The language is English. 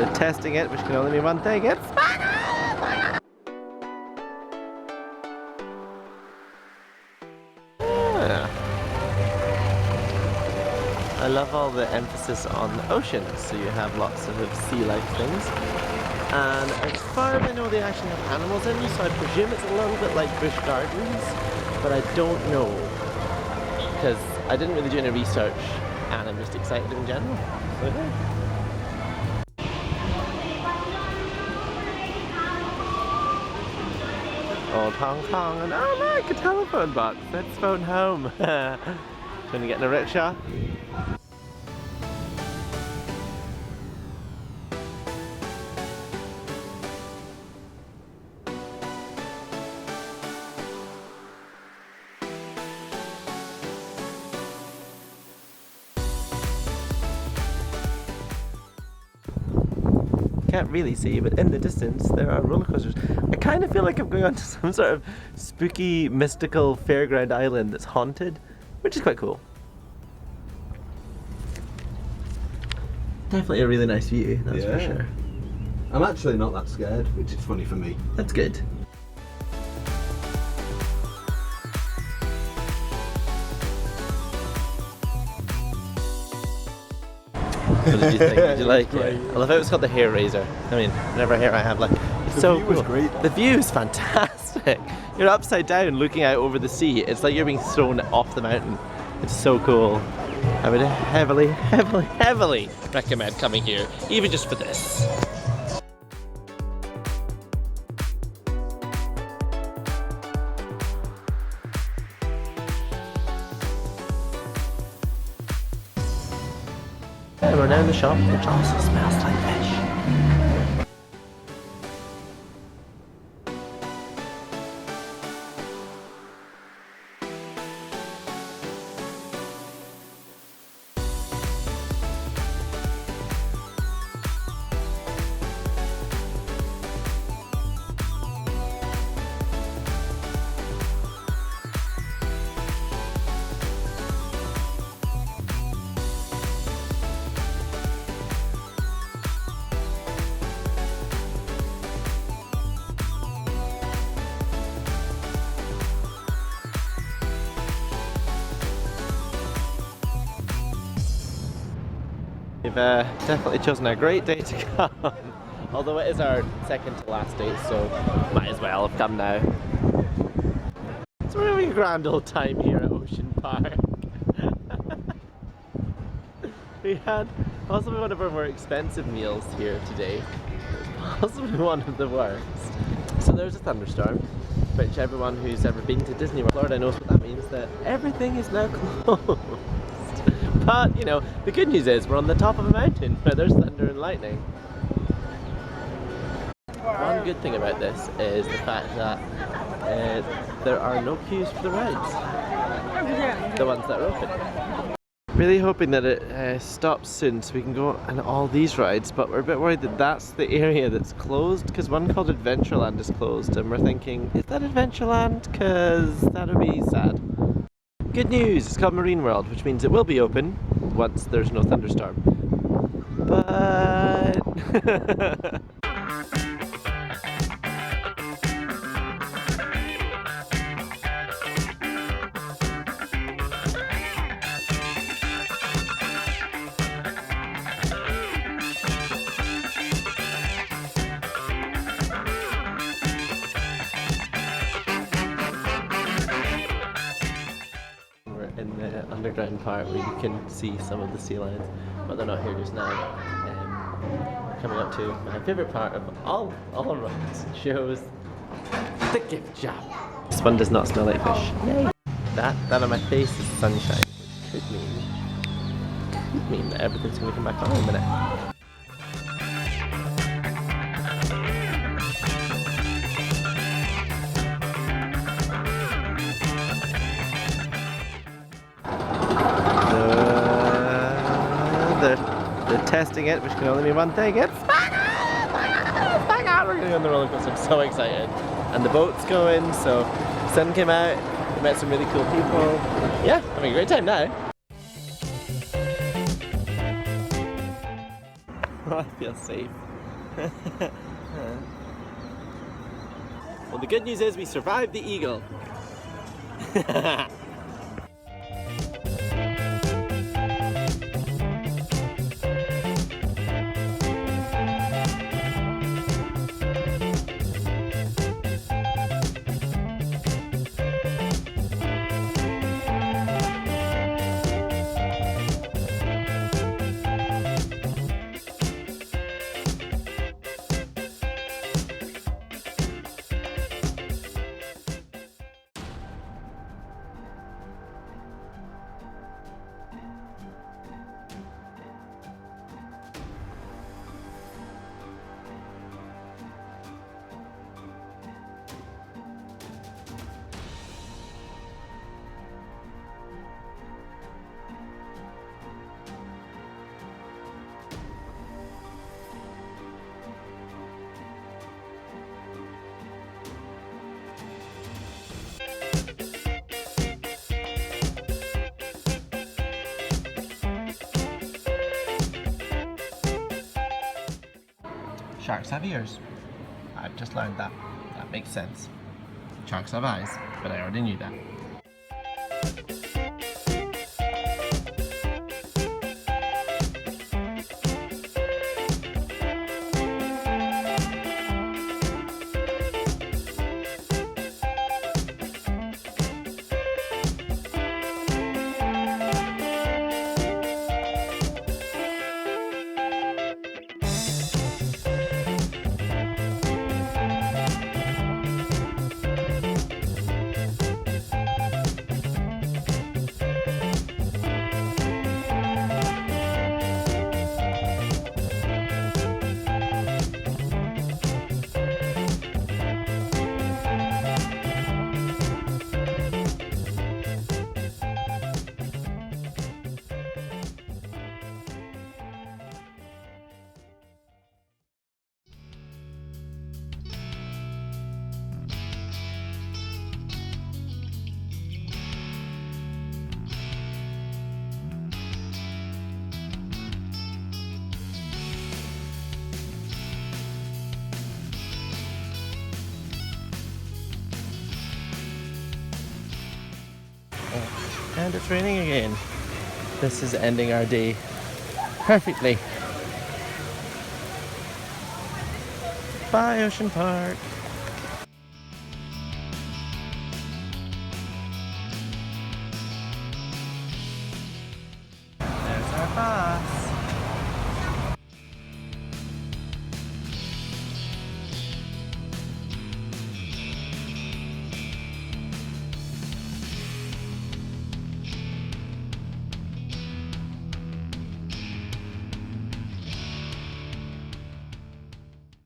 They're testing it, which can only mean one thing. It's I love all the emphasis on the ocean, so you have lots of sea-like things. And as far as I know, they actually have animals in them, so I presume it's a little bit like Busch Gardens, but I don't know, because I didn't really do any research, and I'm just excited in general. So, yeah. Old Hong Kong, and oh look, a telephone box. Let's phone home. Trying to get in a rickshaw. Can't really see, but in the distance there are roller coasters. I kind of feel like I'm going on to some sort of spooky, mystical fairground island that's haunted, which is quite cool. Definitely a really nice view, that's for sure. I'm actually not that scared, which is funny for me. That's good. What did you think? Did you like it? I love how it's got the hair razor. I mean, whenever hair I have, like, it's so cool. The view was great. The view is fantastic. You're upside down looking out over the sea. It's like you're being thrown off the mountain. It's so cool. I would heavily, heavily, heavily recommend coming here, even just for this. And we're now in the shop, which also smells like fish. We've definitely chosen a great day to come, although it is our second to last day, so might as well have come now. So we're having a grand old time here at Ocean Park. We had possibly one of our more expensive meals here today, possibly one of the worst. So there's a thunderstorm, which everyone who's ever been to Disney World, Florida knows what that means, that everything is now closed. But, you know, the good news is we're on the top of a mountain where there's thunder and lightning. One good thing about this is the fact that there are no queues for the rides, the ones that are open. Really hoping that it stops soon so we can go on all these rides, but we're a bit worried that that's the area that's closed, because one called Adventureland is closed, and we're thinking, is that Adventureland? Because that would be sad. Good news, it's called Marine World, which means it will be open once there's no thunderstorm. But... in the underground part where you can see some of the sea lions, but they're not here just now. Coming up to my favourite part of all rides, shows the gift shop. This one does not smell like fish. Yay! That on my face is sunshine, which could mean that everything's going to come back on in a minute. They're testing it, which can only mean one thing. It's back on! We're going to go on the roller coaster. I'm so excited. And the boat's going, so the sun came out. We met some really cool people. Yeah, having a great time now. Oh, I feel safe. Well, the good news is we survived the eagle. Sharks have ears. I've just learned that. That makes sense. Sharks have eyes, but I already knew that. And it's raining again. This is ending our day perfectly. Bye, Ocean Park. There's our bye.